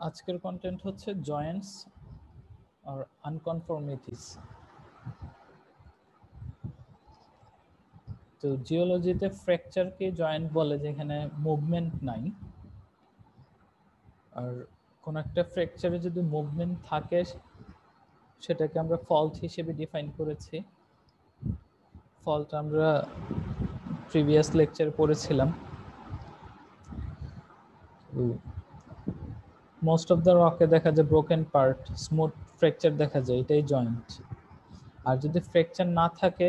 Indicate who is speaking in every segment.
Speaker 1: আজকের কন্টেন্ট হচ্ছে জয়েন্টস আর আনকনফর্মিটিস। তো জিওলজিতে ফ্র্যাকচারকে জয়েন্ট বলে যেখানে মুভমেন্ট নাই, আর কোন একটা ফ্র্যাকচারে যদি মুভমেন্ট থাকে সেটাকে আমরা ফল্ট হিসেবে ডিফাইন করেছি। ফল্ট আমরা প্রিভিয়াস লেকচারে পড়েছিলাম। মোস্ট অফ দ্য রকে দেখা যায় ব্রোকেন পার্ট, স্মুথ ফ্র্যাকচার দেখা যায়, এটাই জয়েন্ট। আর যদি ফ্র্যাকচার না থাকে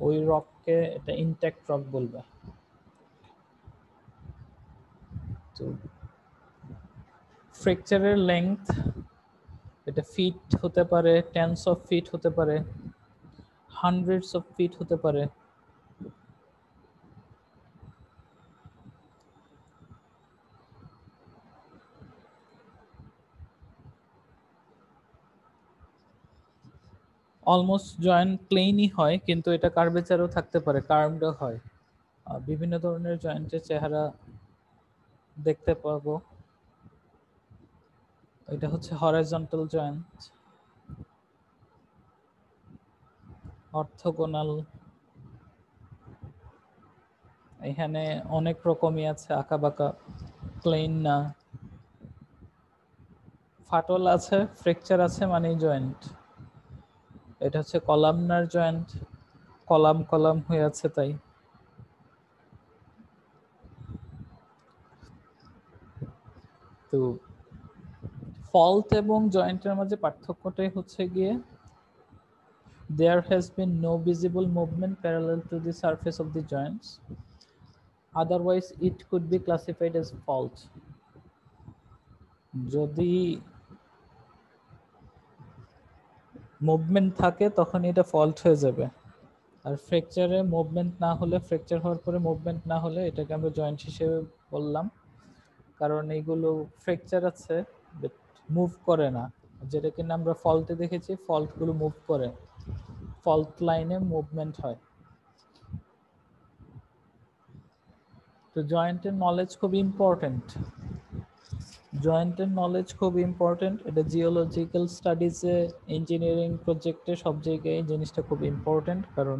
Speaker 1: ওই রককে এটা ইনট্যাক্ট রক বলবে। তো ফ্র্যাকচারের লেংথ এটা ফিট হতে পারে, টেন্স অফ ফিট হতে পারে, হান্ড্রেডস অফ ফিট হতে পারে। অলমোস্ট জয়েন্ট প্লেনই হয়, কিন্তু এটা কার্ভেচারও থাকতে পারে, কার্ভডও হয়। বিভিন্ন ধরনের জয়েন্টের চেহারা দেখতে পাবো। এটা হচ্ছে হরাইজন্টাল জয়েন্ট, অর্থোগোনাল, এখানে অনেক রকমই আছে, আঁকা বাঁকা, প্লেন না, ফাটল আছে, ফ্র্যাকচার আছে মানেই জয়েন্ট। এটা হচ্ছে কলামনার জয়েন্ট, কলাম কলাম হয়ে আছে তাই। তো ফল্ট এবং জয়েন্টের মাঝে পার্থক্যটাই হচ্ছে গিয়ে there has been no visible movement parallel to the surface of the joints, otherwise it could be classified as fault. যদি মুভমেন্ট থাকে তখন এটা ফল্ট হয়ে যাবে, আর ফ্র্যাকচারে মুভমেন্ট না হলে, ফ্র্যাকচার হওয়ার পরে মুভমেন্ট না হলে এটাকে আমরা জয়েন্ট হিসেবে বললাম, কারণ এইগুলো ফ্র্যাকচার আছে বাট মুভ করে না, যেটা কিনা আমরা ফল্টে দেখেছি, ফল্টগুলো মুভ করে, ফল্ট লাইনে মুভমেন্ট হয়। তো জয়েন্টের নলেজ খুব ইম্পর্টেন্ট, জয়েন্টের নলেজ খুব ইম্পর্টেন্ট। এটা জিওলজিক্যাল স্টাডিজে, ইঞ্জিনিয়ারিং প্রজেক্টে, সব জায়গায় এই জিনিসটা খুব ইম্পর্টেন্ট, কারণ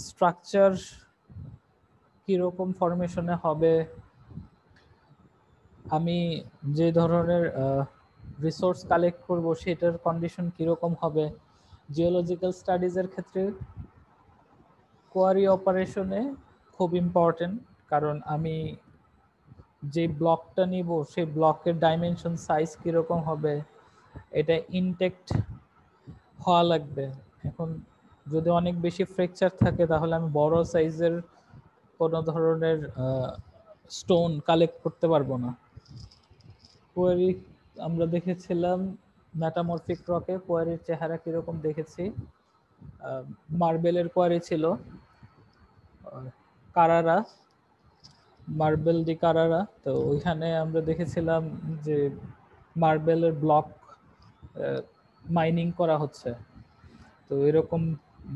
Speaker 1: স্ট্রাকচার কীরকম ফরমেশনে হবে, আমি যে ধরনের রিসোর্স কালেক্ট করব সেটার কন্ডিশন কীরকম হবে। জিওলজিক্যাল স্টাডিজের ক্ষেত্রে কোয়ারি অপারেশনে খুব ইম্পর্টেন্ট, কারণ আমি যে ব্লকটা নিব সেই ব্লকের ডাইমেনশন সাইজ কীরকম হবে, এটা ইনটেক্ট হওয়া লাগবে। এখন যদি অনেক বেশি ফ্র্যাকচার থাকে তাহলে আমি বড় সাইজের কোনো ধরনের স্টোন কালেক্ট করতে পারবো না। কোয়ারি আমরা দেখেছিলাম মেটামরফিক রকে, কোয়ারির চেহারা কীরকম দেখেছি, মার্বেলের কোয়ারি ছিল, কারারা, মার্বেল ডি কারারা। তো ওইখানে আমরা দেখেছিলাম যে মার্বেলের ব্লক মাইনিং করা হচ্ছে। তো এরকম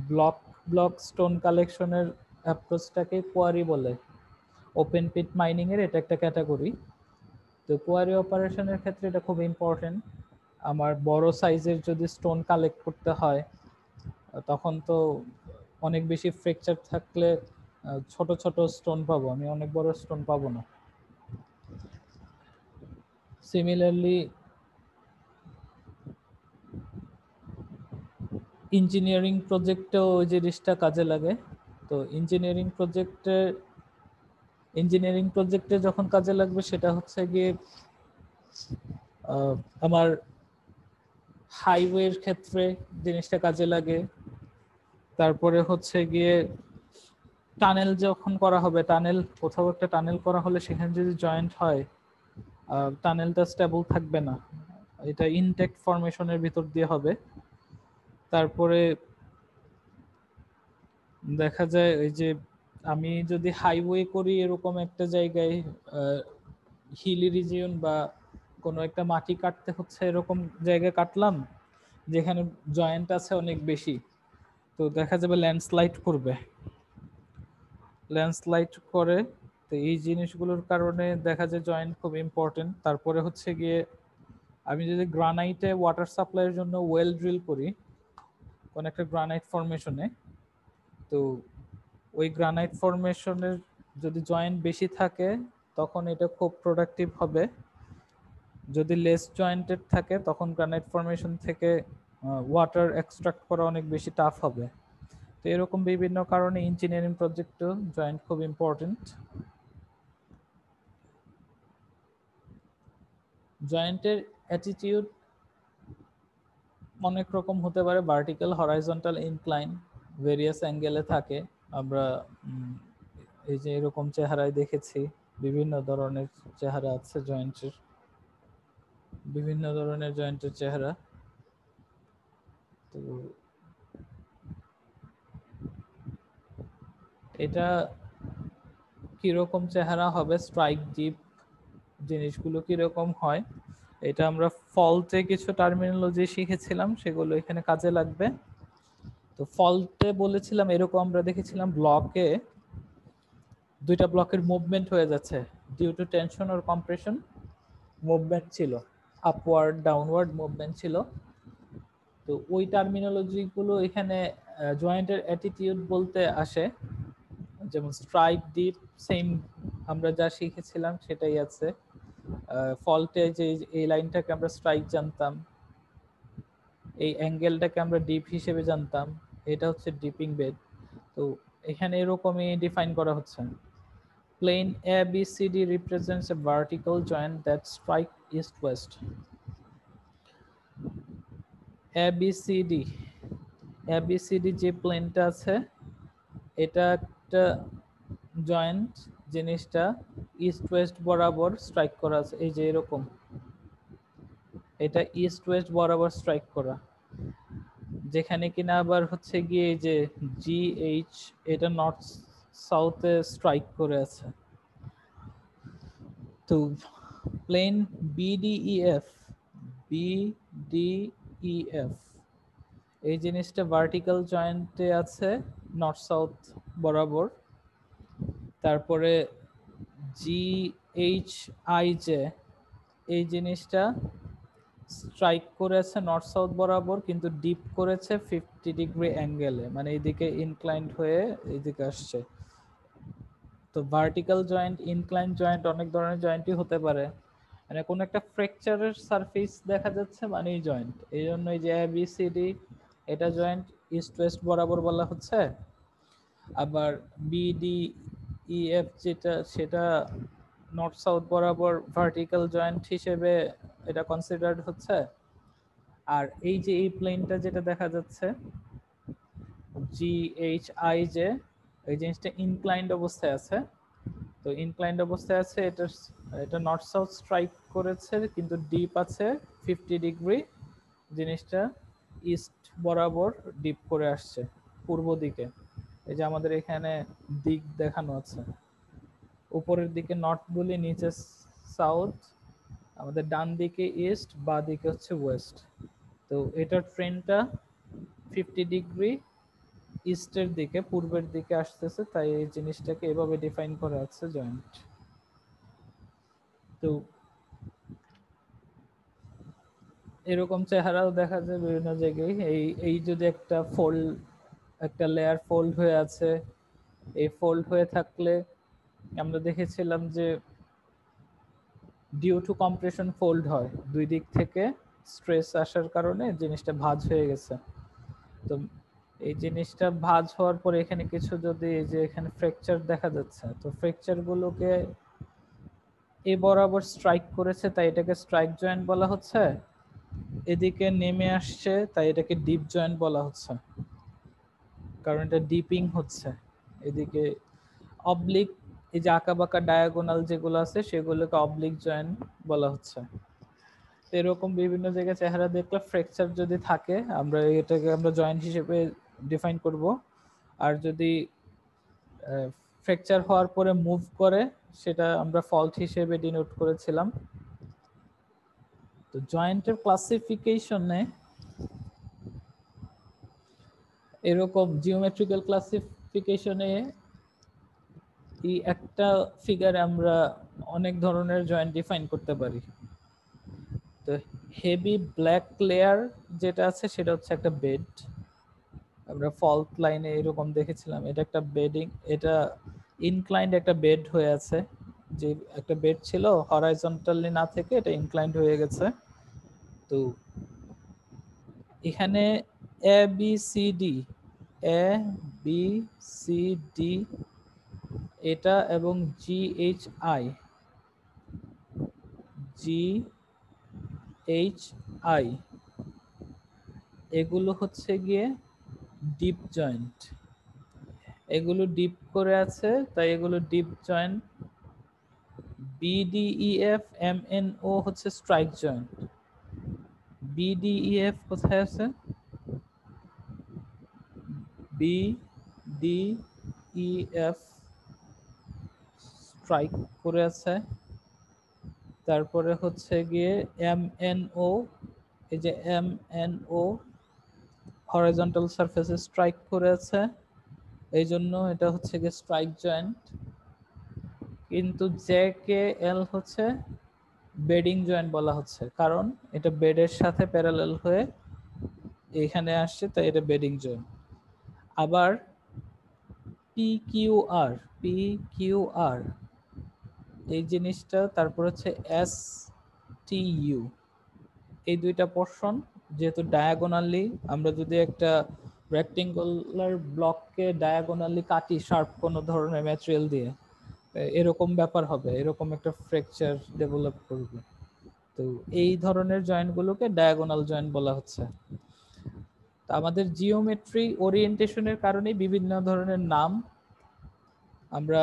Speaker 1: ব্লক ব্লক স্টোন কালেকশনের অ্যাপ্রোচটাকে কোয়ারি বলে। ওপেন পিট মাইনিং এর এটা একটা ক্যাটাগরি। তো কোয়ারি অপারেশনের ক্ষেত্রে এটা খুব ইম্পর্টেন্ট। আমার বড় সাইজের যদি স্টোন কালেক্ট করতে হয় তখন তো অনেক বেশি ফ্র্যাকচার থাকলে ছোট ছোট স্টোন পাবো, আমি অনেক বড় স্টোন পাবো না। সিমিলারলি ইঞ্জিনিয়ারিং প্রজেক্টেও ওই জিনিসটা কাজে লাগে। তো ইঞ্জিনিয়ারিং প্রজেক্টে যখন কাজে লাগবে সেটা হচ্ছে গিয়ে আমার হাইওয়ের ক্ষেত্রে জিনিসটা কাজে লাগে। তারপরে হচ্ছে গিয়ে টানেল যখন করা হবে, টানেল, কোথাও একটা টানেল করা হলে সেখানে যদি জয়েন্ট হয় টানেলটা স্টেবল থাকবে না, এটা ইনটেক্ট ফরমেশনের ভিতর দিয়ে হবে। তারপরে দেখা যায় ওই যে আমি যদি হাইওয়ে করি এরকম একটা জায়গায়, হিলি রিজিয়ন বা কোনো একটা মাটি কাটতে হচ্ছে এরকম জায়গায় কাটলাম যেখানে জয়েন্ট আছে অনেক বেশি, তো দেখা যাবে ল্যান্ডস্লাইড করবে, ল্যান্ডস্লাইড করে। তো এই জিনিসগুলোর কারণে দেখা যায় জয়েন্ট খুব ইম্পর্টেন্ট। তারপরে হচ্ছে গিয়ে আমি যদি গ্রানাইটে ওয়াটার সাপ্লাইয়ের জন্য ওয়েল ড্রিল করি কোন একটা গ্রানাইট ফরমেশনে, তো ওই গ্রানাইট ফরমেশনের যদি জয়েন্ট বেশি থাকে তখন এটা খুব প্রোডাক্টিভ হবে। যদি লেস জয়েন্টেড থাকে তখন গ্রানাইট ফরমেশন থেকে ওয়াটার এক্সট্রাক্ট করা অনেক বেশি টাফ হবে। তো এরকম বিভিন্ন কারণে ইঞ্জিনিয়ারিং প্রজেক্টেও জয়েন্ট খুব ইম্পর্টেন্ট। জয়েন্টের অ্যাটিটিউড অনেক রকম হতে পারে, ভার্টিক্যাল, হরাইজন্টাল, ইনক্লাইন, ভেরিয়াস অ্যাঙ্গেলে থাকে। আমরা এই যে এরকম চেহারায় দেখেছি, বিভিন্ন ধরনের চেহারা আছে জয়েন্টের, বিভিন্ন ধরনের জয়েন্টের চেহারা। তো এটা কিরকম চেহারা হবে, স্ট্রাইক ডিপ জিনিসগুলো কিরকম হয়, এটা আমরা ফল্টে কিছু টার্মিনোলজি শিখেছিলাম, সেগুলো এখানে কাজে লাগবে। তো ফল্টে বলেছিলাম এরকম আমরা দেখেছিলাম ব্লকে দুইটা ব্লকের মুভমেন্ট হয়ে যাচ্ছে due to tension or compression, movement ছিল, আপওয়ার্ড ডাউনওয়ার্ড মুভমেন্ট ছিল। তো ওই টার্মিনোলজি গুলো এখানে জয়েন্টের অ্যাটিটিউড বলতে আসে। যেমন স্ট্রাইক ডিপ, সেম আমরা যা শিখেছিলাম সেটাই আছে। ফল্টে যে এই লাইনটাকে আমরা স্ট্রাইক জানতাম, এই অ্যাঙ্গেলটাকে আমরা ডিপ হিসেবে জানতাম, এটা হচ্ছে ডিপিং বেড। তো এখানে এরকমই ডিফাইন করা হচ্ছে। Plane ABCD represents a vertical joint that strike east-west. ABCD যে প্লেনটা আছে এটা একটা জয়েন্ট, জিনিসটা ইস্ট ওয়েস্ট বরাবর স্ট্রাইক করা আছে, এই যে এরকম, এটা ইস্ট ওয়েস্ট বরাবর স্ট্রাইক করা, যেখানে কিনা আবার হচ্ছে গিয়ে যে GH এটা নর্থ সাউথে স্ট্রাইক করে আছে। তো প্লেন BDEF এই জিনিসটা ভার্টিক্যাল জয়েন্টে আছে নর্থ সাউথ বরাবর। তারপরে GHIJ এই জিনিসটা স্ট্রাইক করেছে নর্থ সাউথ বরাবর, কিন্তু ডিপ করেছে 50 ডিগ্রি অ্যাঙ্গেলে, মানে এইদিকে ইনক্লাইন্ড হয়ে এইদিকে আসছে। তো ভার্টিক্যাল জয়েন্ট, ইনক্লাইন জয়েন্ট, অনেক ধরনের জয়েন্টই হতে পারে। মানে কোন একটা ফ্র্যাকচারের সারফেস দেখা যাচ্ছে মানেই জয়েন্ট। এই জন্য এই যে ABCD এটা জয়েন্ট ইস্ট ওয়েস্ট বরাবর বলা হচ্ছে। আবার BDEF যেটা সেটা নর্থ সাউথ বরাবর ভার্টিক্যাল জয়েন্ট হিসেবে এটা কনসিডার্ড হচ্ছে। আর এই যে এই প্লেনটা যেটা দেখা যাচ্ছে GHIJ, এই জিনিসটা ইনক্লাইন্ড অবস্থায় আছে। তো ইনক্লাইন্ড অবস্থায় আছে, এটা নর্থ সাউথ স্ট্রাইক করেছে কিন্তু ডিপ আছে 50 ডিগ্রি, জিনিসটা ইস্ট বরাবর ডিপ করে আসছে পূর্ব দিকে। এই যে আমাদের এখানে দিক দেখানো আছে, উপরের দিকে নর্থ বলি, নিচে সাউথ, আমাদের ডান দিকে ইস্ট, বা দিকে হচ্ছে ওয়েস্ট। তো এটার ট্রেনটা 50 ডিগ্রি ইস্টের দিকে, পূর্বের দিকে আসতেছে, তাই এই জিনিসটাকে এভাবে ডিফাইন করা আছে জয়েন্ট। তো এরকম চেহারাও দেখা যায় বিভিন্ন জায়গায়। এই যদি একটা ফোল্ড, একটা লেয়ার ফোল্ড হয়ে আছে, এই ফোল্ড হয়ে থাকলে আমরা দেখেছিলাম যে ডিউ টু কম্প্রেশন ফোল্ড হয়, দুই দিক থেকে স্ট্রেস আসার কারণে জিনিসটা ভাঁজ হয়ে গেছে। তো এই জিনিসটা ভাঁজ হওয়ার পরে এখানে কিছু যদি এই যে এখানে ফ্র্যাকচার দেখা যাচ্ছে, তো ফ্র্যাকচার গুলোকে এ বরাবর স্ট্রাইক করেছে তাই এটাকে স্ট্রাইক জয়েন্ট বলা হচ্ছে, এদিকে নেমে আসছে তাই এটাকে ডিপ জয়েন্ট বলা হচ্ছে, কারণ এটা ডিপিং হচ্ছে এদিকে। অবলিক, এই যে আঁকা বাঁকা ডায়াগোনাল যেগুলো আছে সেগুলোকে অবলিক জয়েন্ট বলা হচ্ছে। এরকম বিভিন্ন জায়গায় চেহারা দেখলে ফ্র্যাকচার যদি থাকে আমরা এটাকে আমরা জয়েন্ট হিসেবে ডিফাইন করব। আর যদি ফ্র্যাকচার হওয়ার পরে মুভ করে সেটা আমরা ফল্ট হিসেবে ডিনোট করেছিলাম। তো জয়েন্টের ক্লাসিফিকেশনে এরকম জিওমেট্রিক্যাল ক্লাসিফিকেশনে এই একটা ফিগারে আমরা অনেক ধরনের জয়েন্ট ডিফাইন করতে পারি। তো হেভি ব্ল্যাক লেয়ার যেটা আছে সেটা হচ্ছে একটা বেড। আমরা ফল্ট লাইনে এরকম দেখেছিলাম, এটা একটা বেডিং, এটা ইনক্লাইন্ড একটা বেড হয়ে আছে। যে একটা বেড ছিল হরাইজন্টালি না থেকে এটা ইনক্লাইন্ড হয়ে গেছে। তো এখানে A B C D, A B C D এটা এবং G H I, G H I এগুলো হচ্ছে গিয়ে ডিপ জয়েন্ট। এগুলো ডিপ করে আছে তাই এগুলো ডিপ জয়েন্ট। বিডিইএফ এমএনও হচ্ছে স্ট্রাইক জয়েন্ট। বিডিইএফ কোথায় আছে? বিডিইএফ স্ট্রাইক করে আছে। তারপরে হচ্ছে গিয়ে এমএনও, এই যে এমএনও হরাইজন্টাল সারফেসে স্ট্রাইক করে আছে, এই জন্য এটা হচ্ছে গিয়ে স্ট্রাইক জয়েন্ট। কিন্তু জে কে এল হচ্ছে বেডিং জয়েন্ট বলা হচ্ছে, কারণ এটা বেডের সাথে প্যারালাল হয়ে এখানে আসছে, তাই এটা বেডিং জয়েন্ট। আবার P Q R, P Q R এই জিনিসটা, তারপর হচ্ছে এস টি ইউ, এই দুইটা পোর্শন যেহেতু ডায়াগোনালি, আমরা যদি একটা রেক্টেঙ্গুলার ব্লককে ডায়াগোনালি কাটি শার্প কোনো ধরনের ম্যাটেরিয়াল দিয়ে, এরকম ব্যাপার হবে, এরকম একটা ফ্র্যাকচার ডেভেলপ করবে। তো এই ধরনের জয়েন্টগুলোকে ডায়াগোনাল জয়েন্ট বলা হচ্ছে। তো আমাদের জিওমেট্রি ওরিয়েন্টেশনের কারণে বিভিন্ন ধরনের নাম, আমরা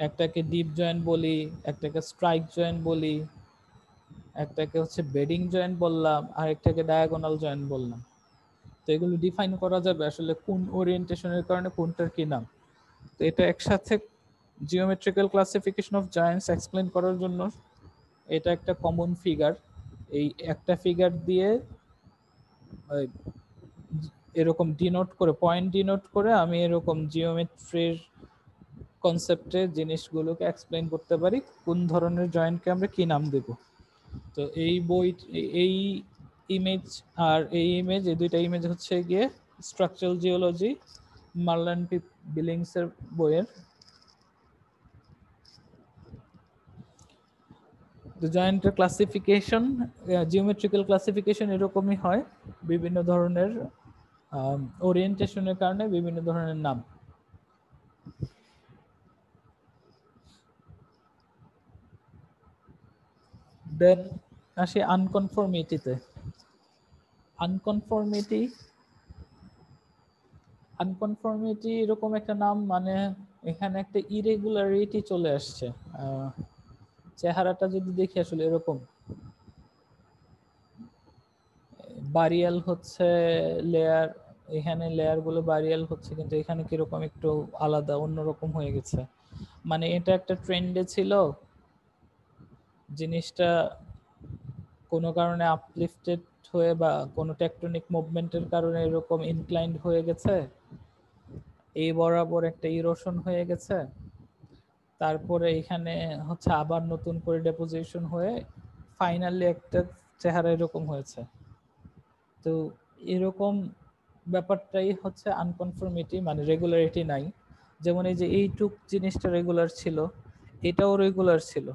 Speaker 1: একটাকে ডিপ জয়েন্ট বলি, একটাকে স্ট্রাইক জয়েন্ট বলি, একটাকে হচ্ছে বেডিং জয়েন্ট বললাম, আর একটাকে ডায়াগোনাল জয়েন্ট বললাম। তো এগুলো ডিফাইন করা যাবে আসলে কোন ওরিয়েন্টেশনের কারণে কোনটার কি নাম। তো এটা একসাথে geometrical classification of Joints explain করার জন্য এটা একটা কমন ফিগার। এই একটা ফিগার দিয়ে এরকম ডিনোট করে, পয়েন্ট ডিনোট করে আমি এরকম জিওমেট্রির কনসেপ্টে জিনিসগুলোকে এক্সপ্লেন করতে পারি, কোন ধরনের জয়েন্টকে আমরা কি নাম দেব। তো এই বই, এই ইমেজ আর এই ইমেজ, এই দুইটা ইমেজ হচ্ছে গিয়ে স্ট্রাকচারাল জিওলজি মার্লান পি বিলিংসের বইয়ের। তো জয়েন্টের ক্লাসিফিকেশন, জিওমেট্রিক্যাল ক্লাসিফিকেশন এরকমই হয়, বিভিন্ন ধরনের ওরিয়েন্টেশনের কারণে বিভিন্ন ধরনের নাম। দেন আসি আনকনফর্মিটিতে। আনকনফর্মিটি এরকম একটা নাম, মানে এখানে একটা ইরেগুলারিটি চলে আসছে। চেহারাটা যদি দেখি আসলে এরকম বারিয়াল হচ্ছে লেয়ার, এখানে লেয়ার গুলো বারিয়াল হচ্ছে, কিন্তু এখানে কিরকম একটু আলাদা অন্যরকম হয়ে গেছে। মানে এটা একটা ট্রেন্ডে ছিল, জিনিসটা কোনো কারণে আপলিফটেড হয়ে বা কোনো টেকটনিক মুভমেন্টের কারণে এরকম ইনক্লাইন্ড হয়ে গেছে, এই বরাবর একটা ইরোশন হয়ে গেছে, তারপরে এখানে হচ্ছে আবার নতুন করে ডেপোজিশন হয়ে ফাইনালি একটা চেহারা এরকম হয়েছে। তো এরকম ব্যাপারটাই হচ্ছে আনকনফর্মিটি, মানে রেগুলারিটি নাই। যেমন এই যে এইটুক জিনিসটা রেগুলার ছিল, এটাও রেগুলার ছিল,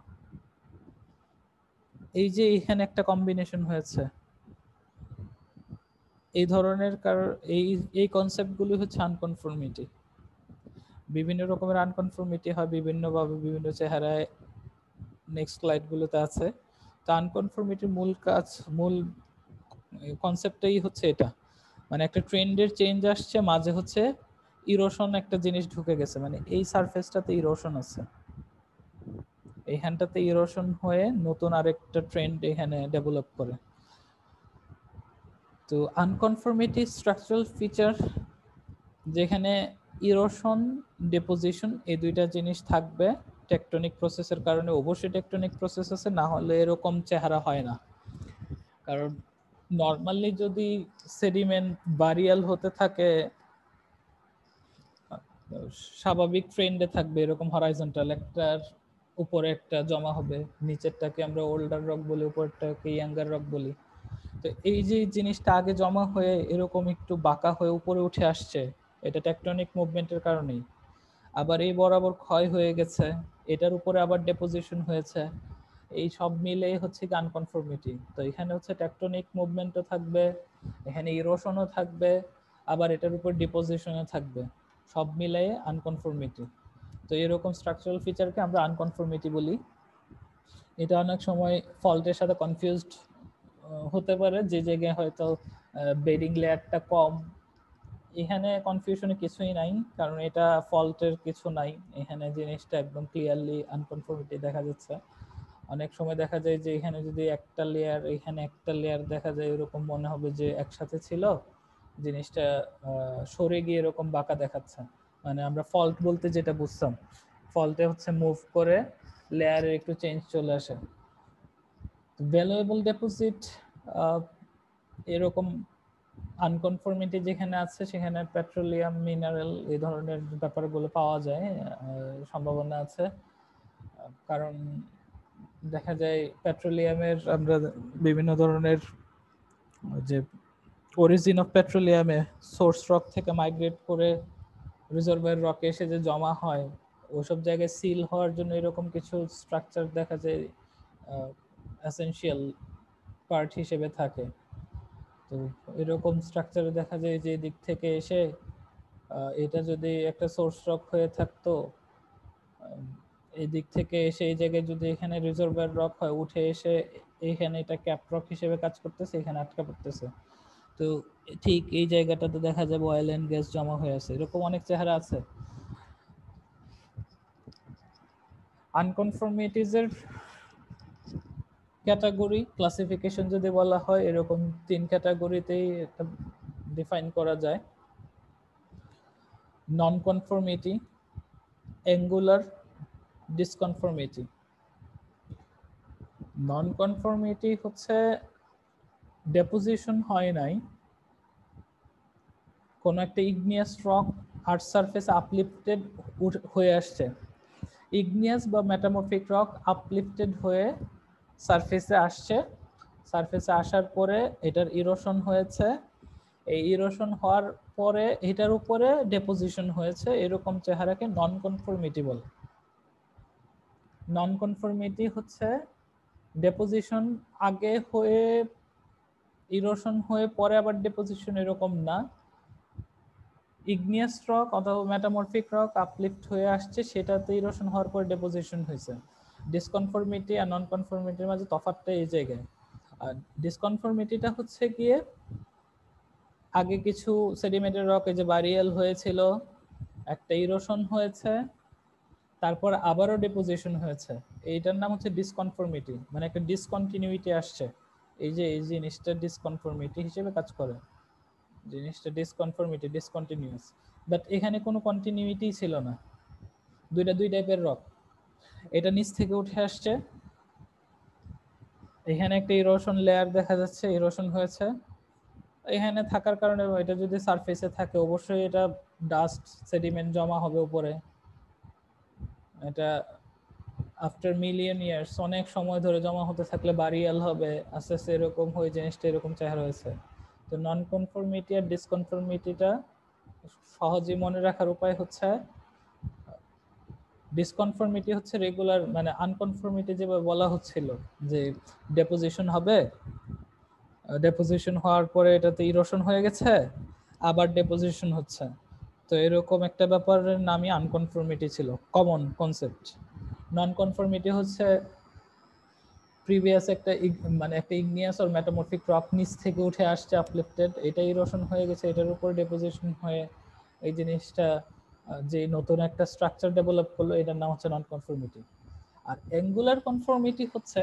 Speaker 1: এই যে এখানে একটা কম্বিনেশন হয়েছে, এই ধরনের এই এই কনসেপ্টগুলি হচ্ছে আনকনফর্মিটি। বিভিন্ন রকমের আনকনফর্মিটি হয় বিভিন্নভাবে বিভিন্ন চেহারায়, নেক্সট স্লাইডগুলোতে আছে। তো আনকনফর্মিটির মূল কাজ, মূল কনসেপ্টটাই হচ্ছে এটা, মানে একটা ট্রেন্ডের চেঞ্জ আসছে, মাঝে হচ্ছে ইরোশন একটা জিনিস ঢুকে গেছে, মানে এই সারফেসটাতে ইরোশন আছে, এইখানটাতে ইরোশন হয়ে নতুন আরেকটা ট্রেন্ড এখানে ডেভেলপ করে। তো আনকনফর্মিটি স্ট্রাকচারাল ফিচার, যেখানে ইরোশন ডিপোজিশন এই দুইটা জিনিস থাকবে। টেকটনিক প্রসেসের কারণে অবশ্যই টেকটনিক প্রসেস আছে, না হলে এরকম চেহারা হয় না। কারণ নর্মালি যদি সেডিমেন্ট বারিয়াল হতে থাকে, স্বাভাবিক ট্রেন্ডে থাকবে, এরকম হরাইজন্টাল, একটার উপরে একটা জমা হবে, নিচেরটাকে আমরা ওল্ডার রক বলি, উপরটাকে ইয়াঙ্গার রক বলি। তো এই যে জিনিসটা আগে জমা হয়ে এরকম একটু বাঁকা হয়ে উপরে উঠে আসছে, এটা টেকটনিক মুভমেন্টের কারণেই। আবার এই বরাবর ক্ষয় হয়ে গেছে, এটার উপরে আবার ডেপোজিশন হয়েছে, এই সব মিলে হচ্ছে আনকনফর্মিটি। তো এখানে হচ্ছে টেকটনিক মুভমেন্টও থাকবে, এখানে ইরোশনও থাকবে, আবার এটার উপর ডিপোজিশনও থাকবে, সব মিলে আনকনফর্মিটি। তো এরকম স্ট্রাকচারাল ফিচারকে আমরা আনকনফর্মিটি বলি। এটা অনেক সময় ফল্টের সাথে কনফিউজড হতে পারে, যে জায়গায় হয়তো বেডিং লেয়ারটা কম। এখানে কনফিউশনে কিছুই নাই, কারণ এটা ফল্টের কিছু নাই, এখানে জিনিসটা একদম ক্লিয়ারলি আনকনফর্মিটি দেখা যাচ্ছে। অনেক সময় দেখা যায় যে এখানে যদি একটা লেয়ার, এখানে একটা লেয়ার দেখা যায়, এরকম মনে হবে যে একসাথে ছিল, জিনিসটা সরে গিয়ে এরকম বাঁকা দেখাচ্ছে। মানে আমরা ফল্ট বলতে যেটা বুঝতাম, ফল্টে হচ্ছে মুভ করে লেয়ারের একটু চেঞ্জ চলে আসে। ভ্যালুয়েবল ডেপোজিট, এরকম আনকনফর্মিটি যেখানে আছে সেখানে পেট্রোলিয়াম, মিনারেল, এই ধরনের ব্যাপারগুলো পাওয়া যায়, সম্ভাবনা আছে। কারণ দেখা যায় পেট্রোলিয়ামের আমরা বিভিন্ন ধরনের যে অরিজিন অফ পেট্রোলিয়ামে সোর্স রক থেকে মাইগ্রেট করে রিজার্ভের রকে এসে যে জমা হয়, ওসব জায়গায় সিল হওয়ার জন্য এরকম কিছু স্ট্রাকচার দেখা যায় এসেনশিয়াল পার্ট হিসেবে থাকে। তো এরকম স্ট্রাকচারে দেখা যায় যে দিক থেকে এসে এটা যদি একটা সোর্স রক হয়ে থাকতো, এই দিক থেকে এসে এই জায়গায় যদি এখানে রিজার্ভার রক হয়, উঠে এসে এইখানে এটা ক্যাপ রক হিসেবে কাজ করতেছে, এখানে আটকা পড়তেছে। তো ঠিক এই জায়গাটাতে দেখা যাবে অয়েল এন্ড গ্যাস জমা হয়ে আছে, এরকম অনেক চেহারা আছে। আনকনফর্মিটিজ এর ক্যাটাগরি ক্লাসিফিকেশন যদি বলা হয়, এরকম 3 ক্যাটাগরিতেই একটা ডিফাইন করা যায়: নন কনফর্মিটি, অ্যাঙ্গুলার, ডিসকনফর্মিটি। নন কনফর্মিটি হচ্ছে ডেপোজিশন হয় নাই, কোন একটা igneous rock earth surface uplifted হয়ে আসছে, ইগনিয়াস বা মেটামরফিক রক আপলিফটেড হয়ে সারফেসে আসছে, সারফেসে আসার পরে এটার ইরোশন হয়েছে, এই ইরোশন হওয়ার পরে এটার উপরে ডেপোজিশন হয়েছে, এরকম চেহারাকে নন কনফর্মিটি বলে। নন কনফর্মিটি হচ্ছে ডেপোজিশন আগে হয়ে ইরোশন হয়ে পরে আবার ডেপোজিশন, এরকম না। ইগনিয়াস রক অথবা মেটামরফিক রক আপলিফট হয়ে আসছে, সেটাতে ইরোশন হওয়ার পর ডেপোজিশন হয়েছে। ডিসকনফর্মিটি আর নন কনফর্মিটির মাঝে তফাৎটা এই জায়গায়। আর ডিসকনফর্মিটিটা হচ্ছে গিয়ে আগে কিছু সেডিমেন্টের রক, এই যে বারিয়াল হয়েছিল, একটা ইরোশন হয়েছে, তারপর আবারও ডিপোজিশন হয়েছে, এইটার নাম হচ্ছে ডিসকনফর্মিটি, মানে একটা ডিসকন্টিনিউইটি আসছে। এই যে এই জিনিসটা ডিসকনফর্মিটি হিসেবে কাজ করে, জিনিসটা ডিসকনফর্মিটি, ডিসকন্টিনিউয়াস। বাট এখানে কোনো কন্টিনিউইটি ছিল না, দুই টাইপের রক। এটা নিচ থেকে উঠে আসছে, এখানে একটা ইরোশন লেয়ার দেখা যাচ্ছে, ইরোশন হয়েছে, এখানে থাকার কারণে এটা যদি সারফেসে থাকে অবশ্যই এটা ডাস্ট সেডিমেন্ট জমা হবে উপরে। এটা আফটার মিলিয়ন ইয়ার্স, অনেক সময় ধরে জমা হতে থাকলে বারিয়াল হবে, আস্তে আস্তে এরকম হয়ে জিনিসটা এরকম চেহারা হয়েছে। তো নন কনফর্মিটি আর ডিসকনফর্মিটিটা সহজেই মনে রাখার উপায় হচ্ছে, ডিসকনফর্মিটি হচ্ছে রেগুলার, মানে আনকনফর্মিটি যেভাবে বলা হচ্ছিল যে ডেপোজিশন হবে, ডেপোজিশন হওয়ার পরে এটাতে ইরোশন হয়ে গেছে, আবার ডেপোজিশন হচ্ছে, তো এরকম একটা ব্যাপারের নামই আনকনফর্মিটি ছিল, কমন কনসেপ্ট। নন কনফর্মিটি হচ্ছে প্রিভিয়াস একটা মানে একটা ইগনিয়াস অর মেটামরফিক রক নিচ থেকে উঠে আসছে আপলিফটেড, এটা ইরোশন হয়ে গেছে, এটার উপর ডেপোজিশন হয়ে এই জিনিসটা যে নতুন একটা স্ট্রাকচার ডেভেলপ করলো, এটার নাম হচ্ছে নন কনফর্মিটি। আর অ্যাঙ্গুলার কনফর্মিটি হচ্ছে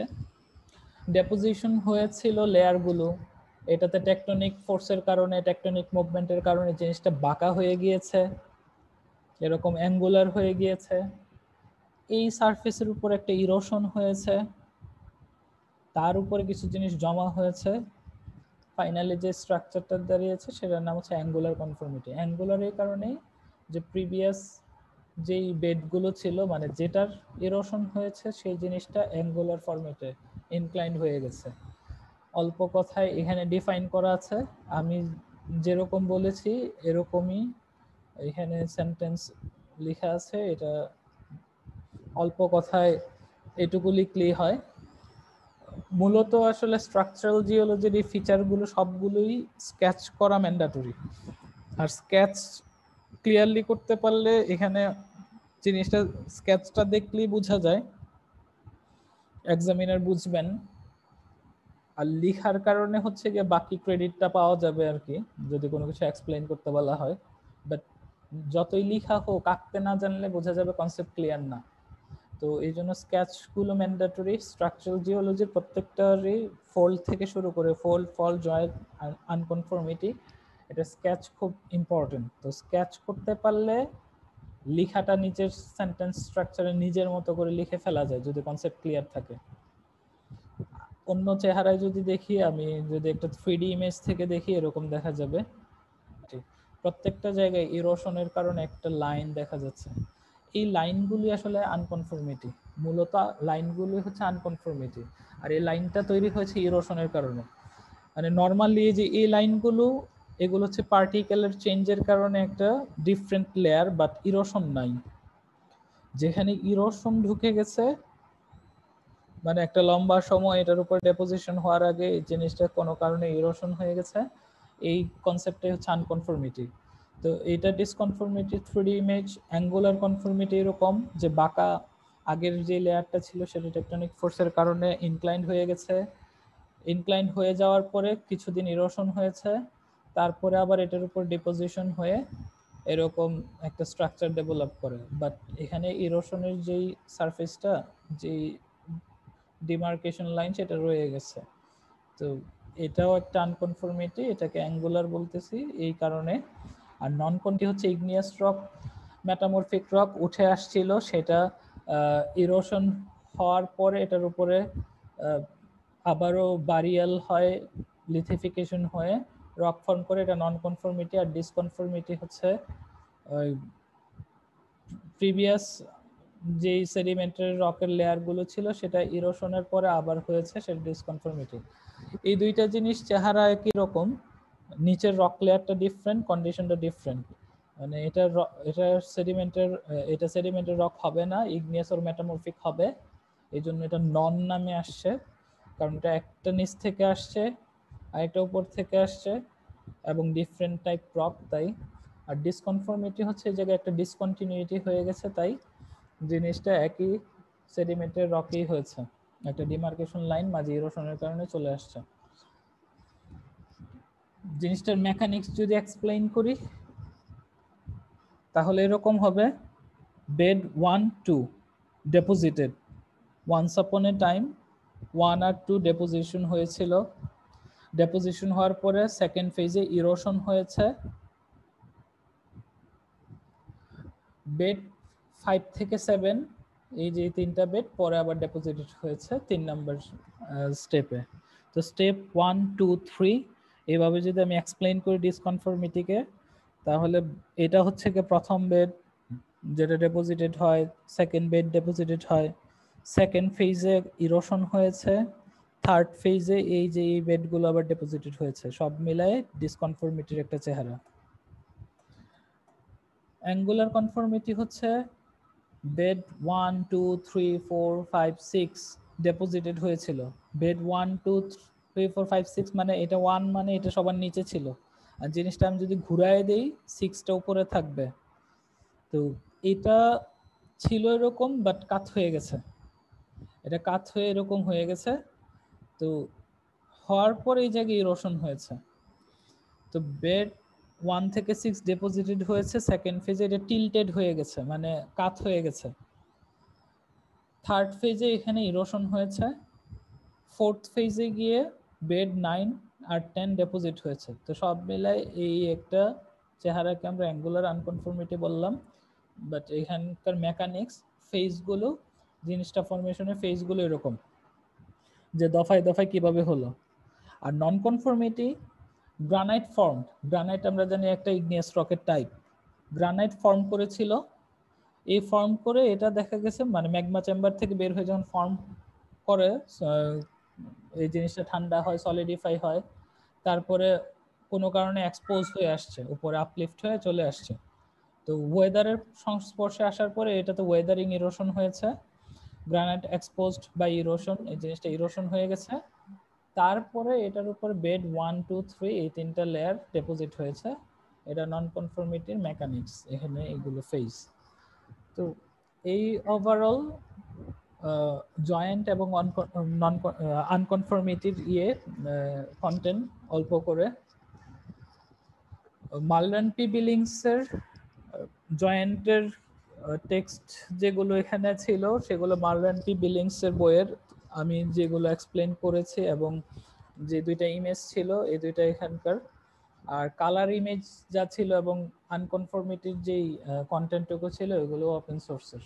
Speaker 1: ডেপোজিশন হয়েছিল লেয়ারগুলো, এটাতে টেকটনিক ফোর্সের কারণে, টেকটনিক মুভমেন্টের কারণে জিনিসটা বাঁকা হয়ে গিয়েছে, এরকম অ্যাঙ্গুলার হয়ে গিয়েছে, এই সারফেসের উপর একটা ইরোশন হয়েছে, তার উপরে কিছু জিনিস জমা হয়েছে, ফাইনালি যে স্ট্রাকচারটা দাঁড়িয়েছে সেটার নাম হচ্ছে অ্যাঙ্গুলার কনফর্মিটি। অ্যাঙ্গুলার এই কারণেই যে প্রিভিয়াস যেই বেডগুলো ছিল মানে যেটার ইরোশন হয়েছে সেই জিনিসটা অ্যাঙ্গুলার ফরম্যাটে ইনক্লাইন্ড হয়ে গেছে। অল্প কথায় এখানে ডিফাইন করা আছে, আমি যেরকম বলেছি এরকমই এখানে সেন্টেন্স লেখা আছে। এটা অল্প কথায় এটুকু লিখলেই হয়। মূলত আসলে স্ট্রাকচারাল জিওলজির এই ফিচারগুলো সবগুলোই স্কেচ করা ম্যান্ডেটরি। আর স্কেচ ক্লিয়ারলি করতে পারলে এখানে জিনিসটা স্কেচটা দেখলেই বোঝা যায়, এক্সামিনার বুঝবেন। আর লিখার কারণে হচ্ছে গিয়ে বাকি ক্রেডিটটা পাওয়া যাবে আর কি, যদি কোনো কিছু এক্সপ্লেইন করতে বলা হয়। বাট যতই লিখা হোক, আঁকতে না জানলে বোঝা যাবে কনসেপ্ট ক্লিয়ার না। তো এই জন্য স্কেচগুলো ম্যান্ডেটরি। স্ট্রাকচারাল জিওলজির প্রত্যেকটারই ফোল্ড থেকে শুরু করে ফোল্ড, ফল, জয়েন্ট, আনকনফর্মিটি, এটা স্কেচ খুব ইম্পর্টেন্ট। তো স্কেচ করতে পারলে লেখাটা নিজের সেন্টেন্স স্ট্রাকচারে নিজের মতো করে লিখে ফেলা যায় যদি কনসেপ্ট ক্লিয়ার থাকে। অন্য চেহারায় যদি দেখি, আমি যদি একটা 3D ইমেজ থেকে দেখি, এরকম দেখা যাবে প্রত্যেকটা জায়গায় ইরোশনের কারণে একটা লাইন দেখা যাচ্ছে। এই লাইনগুলি আসলে আনকনফর্মিটি, মূলত লাইনগুলি হচ্ছে আনকনফর্মিটি। আর এই লাইনটা তৈরি হয়েছে ইরোশনের কারণে। মানে নর্মালি যে এই লাইনগুলো, এগুলো হচ্ছে পার্টিকেলের চেঞ্জের কারণে একটা ডিফারেন্ট লেয়ার, বাট ইরোশন নাই। যেখানে ইরোশন ঢুকে গেছে, মানে একটা লম্বা সময় এটার উপর ডেপোজিশন হওয়ার আগে এই জিনিসটা কোনো কারণে ইরোশন হয়ে গেছে, এই কনসেপ্টটাই হচ্ছে আনকনফর্মিটি। তো এটা ডিসকনফর্মিটি 3D ইমেজ। অ্যাঙ্গুলার কনফর্মিটি এরকম যে বাঁকা আগের যে লেয়ারটা ছিল সেটা টেকটনিক ফোর্সের কারণে ইনক্লাইন্ড হয়ে গেছে। ইনক্লাইন্ড হয়ে যাওয়ার পরে কিছুদিন ইরোশন হয়েছে, তারপরে আবার এটার উপর ডিপোজিশন হয়ে এরকম একটা স্ট্রাকচার ডেভেলপ করে। বাট এখানে ইরোশনের যেই সারফেসটা, যেই ডিমার্কেশন লাইন, সেটা রয়ে গেছে। তো এটাও একটা আনকনফর্মিটি, এটাকে অ্যাঙ্গুলার বলতেছি এই কারণে। আর নন কন্টি হচ্ছে ইগনিয়াস রক, মেটামরফিক রক উঠে আসছিল, সেটা ইরোশন হওয়ার পরে এটার উপরে আবারও বারিয়াল হয়, লিথিফিকেশন হয়ে রক ফর্ম করে, এটা নন কনফর্মিটি। আর ডিসকনফর্মিটি হচ্ছে প্রিভিয়াস যেই সেডিমেন্টের রকের লেয়ারগুলো ছিল সেটা ইরোশনের পরে আবার হয়েছে, সেটা ডিসকনফর্মিটি। এই দুইটা জিনিস চেহারা একই রকম, নিচের রক লেয়ারটা ডিফারেন্ট, কন্ডিশনটা ডিফারেন্ট। মানে এটা সেডিমেন্টের রক হবে না, ইগনিয়াস ওর মেটামরফিক হবে। এই জন্য এটা নন নামে আসছে, কারণ এটা একটা নিচ থেকে আসছে, আরেকটা উপর থেকে আসছে, এবং ডিফারেন্ট টাইপ রক, তাই। আর ডিসকনফর্মিটি হচ্ছে এই জায়গায় একটা ডিসকন্টিনিউটি হয়ে গেছে, তাই জিনিসটা একই সেডিমেন্টের রকেই হয়েছে, একটা ডিমার্কেশন লাইন মাঝে ইরোশনের কারণে চলে আসছে। জিনিসটার মেকানিক্স যদি এক্সপ্লেইন করি তাহলে এরকম হবে: বেড 1, 2 ডেপোজিটেড, ওয়ান্স আপন এ টাইম 1 আর 2 ডেপোজিশন হয়েছিল। ডেপোজিশন হওয়ার পরে সেকেন্ড ফেজে ইরোশন হয়েছে। বেড 5 থেকে 7, এই যে তিনটা বেড পরে আবার ডেপোজিটেড হয়েছে 3 নাম্বার স্টেপে। তো স্টেপ 1, 2, 3 এইভাবে যদি আমি এক্সপ্লেইন করি ডিসকনফর্মিটিকে, তাহলে এটা হচ্ছে কি প্রথম বেড যেটা ডেপোজিটেড হয়, সেকেন্ড বেড ডেপোজিটেড হয়, সেকেন্ড ফেজে ইরোশন হয়েছে, থার্ড ফেজে এই যে এই বেডগুলো আবার ডেপোজিটেড হয়েছে। সব মিলায়ে ডিসকনফর্মিটির একটা চেহারা। অ্যাঙ্গুলার কনফর্মিটি হচ্ছে বেড 1, 2, 3, 4, 5, 6 ডেপোজিটেড হয়েছিল। বেড 1, 2, 3, 4, 5, 6 মানে এটা 1 মানে এটা সবার নিচে ছিল, আর জিনিসটা আমি যদি ঘুরায় দেই 6টা উপরে থাকবে। তো এটা ছিল এরকম, বাট কাত হয়ে গেছে, এটা কাত হয়ে এরকম হয়ে গেছে। তো হওয়ার পর এই জায়গায় ইরোশন হয়েছে। তো বেড 1 থেকে 6 ডেপোজিটেড হয়েছে, সেকেন্ড ফেজে এটা টিল্টেড হয়ে গেছে, মানে কাত হয়ে গেছে। থার্ড ফেজে এখানে ইরোশন হয়েছে। ফোর্থ ফেজে গিয়ে বেড 9 আর 10 ডেপোজিট হয়েছে। তো সব মিলায় এই একটা চেহারাকে আমরা অ্যাঙ্গুলার আনকনফর্মিটি বললাম। বাট এখানকার মেকানিক্স, ফেজগুলো, জিনিসটা ফরমেশনের ফেজগুলো এরকম যে দফায় দফায় কিভাবে হলো। আর নন কনফর্মিটি গ্রানাইট ফর্ম, গ্রানাইট আমরা জানি একটা ইগনিয়াস রকের টাইপ। গ্রানাইট ফর্ম করেছিল। এই ফর্ম করে এটা দেখা গেছে মানে ম্যাগমা চেম্বার থেকে বের হয়ে যখন ফর্ম করে এই জিনিসটা ঠান্ডা হয়, সলিডিফাই হয়, তারপরে কোনো কারণে এক্সপোজ হয়ে আসছে, উপরে আপলিফট হয়ে চলে আসছে। তো ওয়েদারের সংস্পর্শে আসার পরে এটাতে ওয়েদারিং ইরোশন হয়েছে, গ্রানাইট এক্সপোজড বাই ইরোশন, এই জিনিসটা ইরোশন হয়ে গেছে। তারপরে এটার উপর বেড 1, 2, 3 এই তিনটা লেয়ার ডিপোজিট হয়েছে। এটা নন কনফর্মিটির মেকানিক্স, এখানে এগুলো ফেজ। তো এই ওভারঅল জয়েন্ট এবং নন আনকনফর্মিটির কন্টেন্ট অল্প করে। মালরান পি বিলিংসের জয়েন্টের টেক্সট যেগুলো এখানে ছিল সেগুলো মালরান পি বিলিংসের বইয়ের আমি যেগুলো এক্সপ্লেন করেছি, এবং যে দুইটা ইমেজ ছিল এই দুইটা এখানকার। আর কালার ইমেজ যা ছিল এবং আনকনফর্মিটির যেই কন্টেন্টটুকু ছিল এগুলো ওপেন সোর্সের।